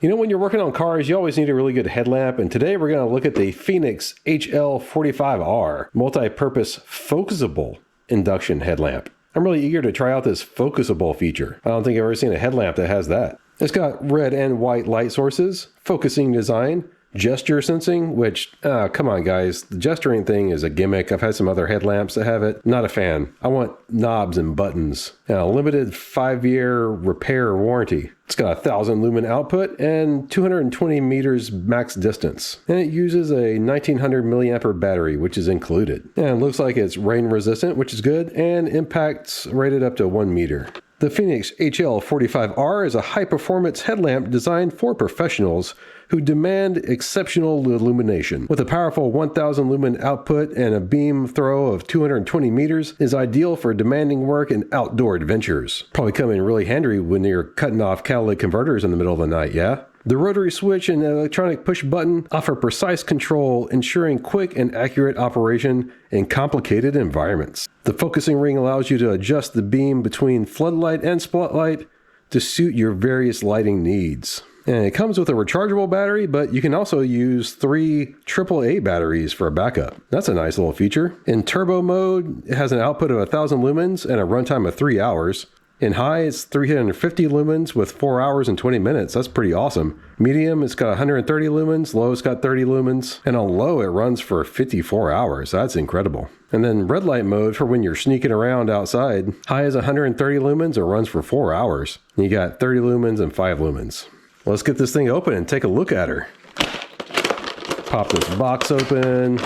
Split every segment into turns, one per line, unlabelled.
You know, when you're working on cars, you always need a really good headlamp, and today we're going to look at the Fenix HL45R multi-purpose focusable induction headlamp. I'm really eager to try out this focusable feature. I don't think I've ever seen a headlamp that has that. It's got red and white light sources, focusing design, gesture sensing, which, come on guys, the gesturing thing is a gimmick. I've had some other headlamps that have it. Not a fan. I want knobs and buttons. And a limited 5-year repair warranty. It's got 1,000 lumen output and 220 meters max distance. And it uses a 1900 milliampere battery, which is included. And it looks like it's rain resistant, which is good, and impact's rated up to 1 meter. The Fenix HL45R is a high-performance headlamp designed for professionals who demand exceptional illumination. With a powerful 1000 lumen output and a beam throw of 220 meters, is ideal for demanding work and outdoor adventures. Probably come in really handy when you're cutting off catalytic converters in the middle of the night, yeah? The rotary switch and electronic push button offer precise control, ensuring quick and accurate operation in complicated environments. The focusing ring allows you to adjust the beam between floodlight and spotlight to suit your various lighting needs. And it comes with a rechargeable battery, but you can also use 3 AAA batteries for a backup. That's a nice little feature. In turbo mode, it has an output of 1000 lumens and a runtime of 3 hours. In high, it's 350 lumens with 4 hours and 20 minutes. That's pretty awesome. Medium, it's got 130 lumens. Low, it's got 30 lumens. And on low, it runs for 54 hours. That's incredible. And then red light mode for when you're sneaking around outside. High is 130 lumens. It runs for 4 hours. And you got 30 lumens and 5 lumens. Let's get this thing open and take a look at her. Pop this box open.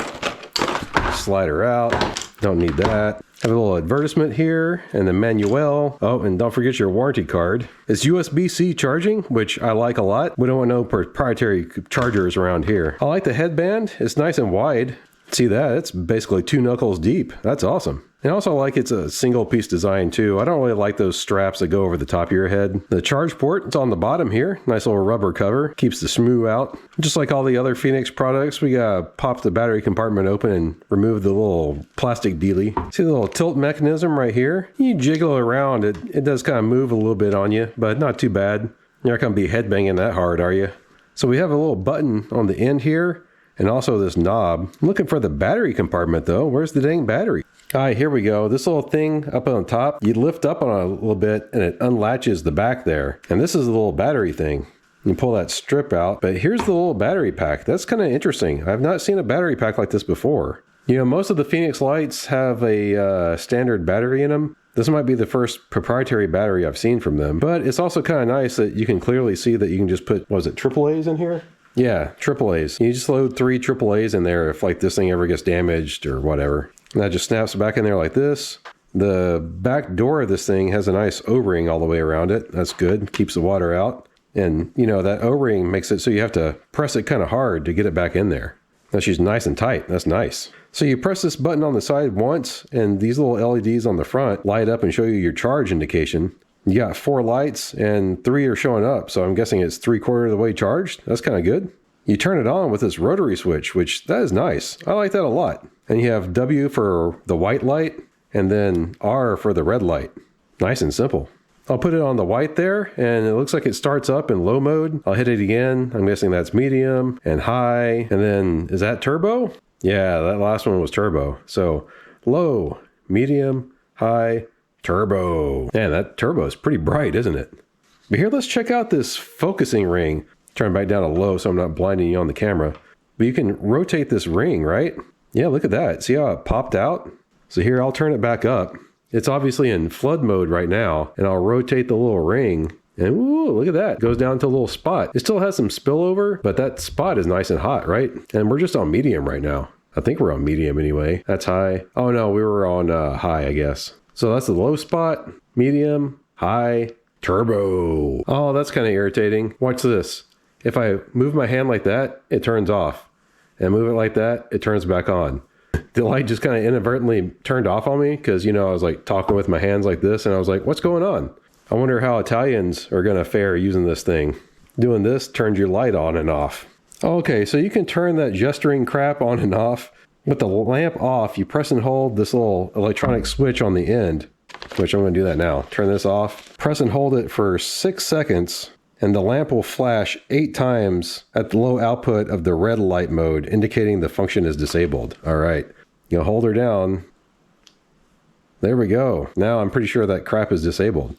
Slide her out. Don't need that. Have a little advertisement here and the manual. Oh, and don't forget your warranty card. It's USB-C charging, which I like a lot. We don't want no proprietary chargers around here. I like the headband. It's nice and wide. See that? It's basically 2 knuckles deep. That's awesome. And I also like it's a single piece design too. I don't really like those straps that go over the top of your head. The charge port, it's on the bottom here. Nice little rubber cover. Keeps the smooth out. Just like all the other Fenix products, we gotta pop the battery compartment open and remove the little plastic dealie. See the little tilt mechanism right here? You jiggle it around, it does kind of move a little bit on you, but not too bad. You're not gonna be headbanging that hard, are you? So we have a little button on the end here, and also this knob. I'm looking for the battery compartment though. Where's the dang battery? All right, here we go. This little thing up on top, you lift up on it a little bit and it unlatches the back there. And this is the little battery thing. You pull that strip out, but here's the little battery pack. That's kind of interesting. I've not seen a battery pack like this before. You know, most of the Fenix lights have a standard battery in them. This might be the first proprietary battery I've seen from them, but it's also kind of nice that you can clearly see that you can just put, was it AAAs in here? Yeah, AAAs. You just load 3 AAAs in there if like this thing ever gets damaged or whatever. And that just snaps back in there like this. The back door of this thing has a nice O-ring all the way around it. That's good. Keeps the water out. And you know, that O-ring makes it so you have to press it kind of hard to get it back in there. That's just nice and tight. That's nice. So you press this button on the side once and these little LEDs on the front light up and show you your charge indication. You got 4 lights and 3 are showing up. So I'm guessing it's 3/4 of the way charged. That's kind of good. You turn it on with this rotary switch, which that is nice. I like that a lot. And you have W for the white light and then R for the red light. Nice and simple. I'll put it on the white there and it looks like it starts up in low mode. I'll hit it again. I'm guessing that's medium and high. And then is that turbo? Yeah, that last one was turbo. So low, medium, high, turbo. Man, that turbo is pretty bright, isn't it? But here, let's check out this focusing ring. Turn back down to low so I'm not blinding you on the camera. But you can rotate this ring, right? Yeah, look at that. See how it popped out? So here, I'll turn it back up. It's obviously in flood mode right now, and I'll rotate the little ring. And ooh, look at that. It goes down to a little spot. It still has some spillover, but that spot is nice and hot, right? And we're just on medium right now. I think we're on medium anyway. That's high. Oh no, we were on high, I guess. So that's the low spot, medium, high, turbo. Oh, that's kind of irritating. Watch this. If I move my hand like that, it turns off. And move it like that, it turns back on. The light just kind of inadvertently turned off on me because, you know, I was like talking with my hands like this and I was like, what's going on? I wonder how Italians are going to fare using this thing. Doing this turns your light on and off. Okay, so you can turn that gesturing crap on and off. With the lamp off, you press and hold this little electronic switch on the end, which I'm going to do that now. Turn this off. Press and hold it for 6 seconds and the lamp will flash 8 times at the low output of the red light mode, indicating the function is disabled. All right, you know, hold her down. There we go. Now I'm pretty sure that crap is disabled.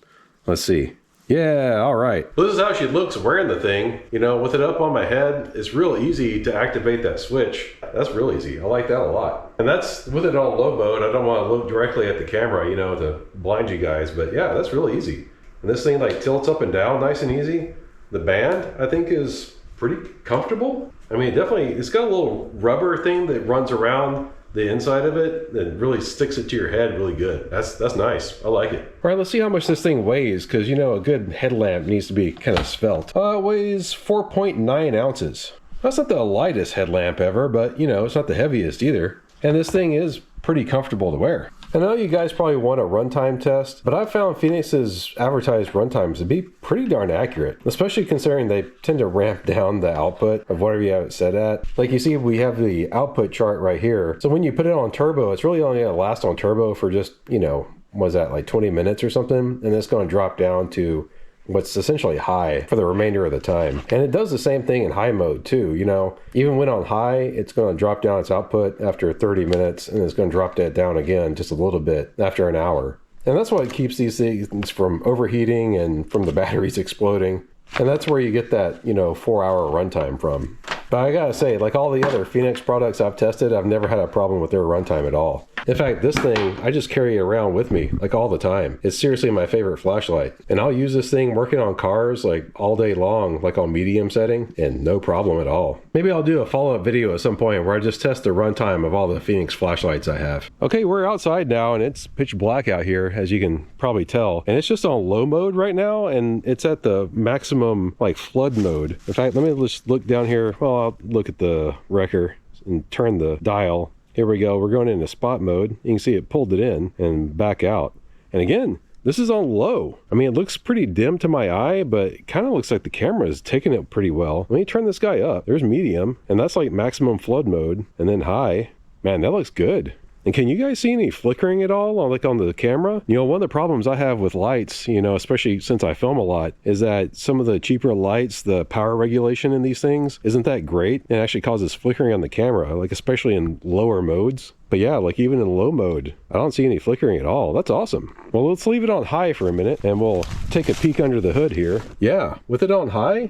Let's see. Yeah, all right. This is how she looks wearing the thing. You know, with it up on my head, it's real easy to activate that switch. That's real easy. I like that a lot. And that's with it on low mode. I don't want to look directly at the camera, you know, to blind you guys. But yeah, that's really easy. And this thing like tilts up and down nice and easy. The band, I think, is pretty comfortable. I mean, definitely, it's got a little rubber thing that runs around the inside of it that really sticks it to your head really good. That's nice. I like it. All right, let's see how much this thing weighs, because you know a good headlamp needs to be kind of svelte. It weighs 4.9 ounces. That's not the lightest headlamp ever, but you know, it's not the heaviest either. And this thing is pretty comfortable to wear. I know you guys probably want a runtime test, but I've found Fenix's advertised runtimes to be pretty darn accurate, especially considering they tend to ramp down the output of whatever you have it set at. Like you see, we have the output chart right here. So when you put it on turbo, it's really only going to last on turbo for just, you know, was that like 20 minutes or something? And it's going to drop down to what's essentially high for the remainder of the time. And it does the same thing in high mode too. You know, even when on high, it's going to drop down its output after 30 minutes, and it's going to drop that down again just a little bit after an hour. And that's what keeps these things from overheating and from the batteries exploding. And that's where you get that, you know, 4-hour runtime from. But I gotta say, like all the other Fenix products I've tested, I've never had a problem with their runtime at all. In fact, this thing, I just carry it around with me, like all the time. It's seriously my favorite flashlight. And I'll use this thing working on cars like all day long, like on medium setting, and no problem at all. Maybe I'll do a follow-up video at some point where I just test the runtime of all the Fenix flashlights I have. Okay, we're outside now and it's pitch black out here, as you can probably tell. And it's just on low mode right now, and it's at the maximum like flood mode. In fact, let me just look down here. Well, I'll look at the wrecker and turn the dial. Here we go. We're going into spot mode. You can see it pulled it in and back out. And again, this is on low. I mean, it looks pretty dim to my eye, but it kind of looks like the camera is taking it pretty well. Let me turn this guy up. There's medium, and that's like maximum flood mode. And then high. Man, that looks good. And can you guys see any flickering at all on the camera? You know, one of the problems I have with lights, you know, especially since I film a lot, is that some of the cheaper lights, the power regulation in these things isn't that great. It actually causes flickering on the camera, like especially in lower modes. But yeah, like even in low mode, I don't see any flickering at all. That's awesome. Well, let's leave it on high for a minute and we'll take a peek under the hood here. Yeah, with it on high,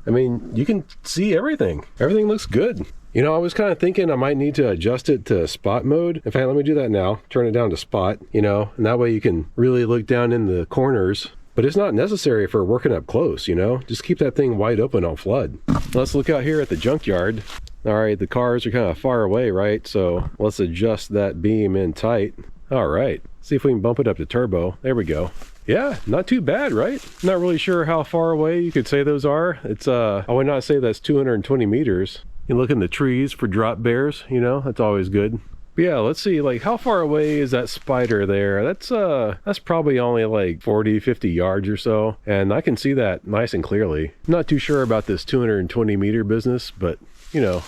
I mean, you can see everything. Everything looks good. You know, I was kind of thinking I might need to adjust it to spot mode. In fact, let me do that now. Turn it down to spot, you know, and that way you can really look down in the corners. But it's not necessary for working up close, you know. Just keep that thing wide open on flood. Let's look out here at the junkyard. All right, the cars are kind of far away, right? So let's adjust that beam in tight. All right, see if we can bump it up to turbo. There we go. Yeah, not too bad, right? Not really sure how far away you could say those are. It's I would not say that's 220 meters. You look in the trees for drop bears, you know, that's always good. But yeah, let's see, like how far away is that spider there? That's probably only like 40, 50 yards or so. And I can see that nice and clearly. Not too sure about this 220 meter business, but you know,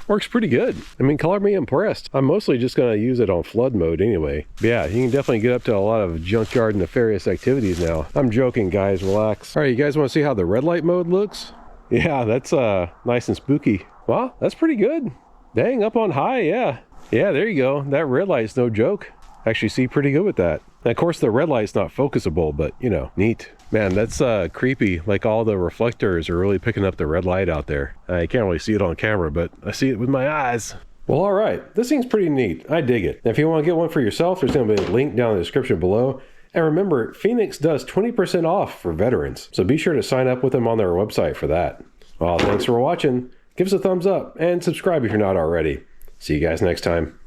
works pretty good. I mean, color me impressed. I'm mostly just gonna use it on flood mode anyway. But yeah, you can definitely get up to a lot of junkyard nefarious activities now. I'm joking, guys, relax. All right, you guys wanna see how the red light mode looks? Yeah, that's nice and spooky. Well, that's pretty good. Dang, up on high, yeah. Yeah, there you go. That red light's no joke. Actually see pretty good with that. And of course, the red light's not focusable, but you know, neat. Man, that's creepy. Like all the reflectors are really picking up the red light out there. I can't really see it on camera, but I see it with my eyes. Well, all right. This thing's pretty neat. I dig it. And if you want to get one for yourself, there's going to be a link down in the description below. And remember, Fenix does 20% off for veterans. So be sure to sign up with them on their website for that. Well, thanks for watching. Give us a thumbs up and subscribe if you're not already. See you guys next time.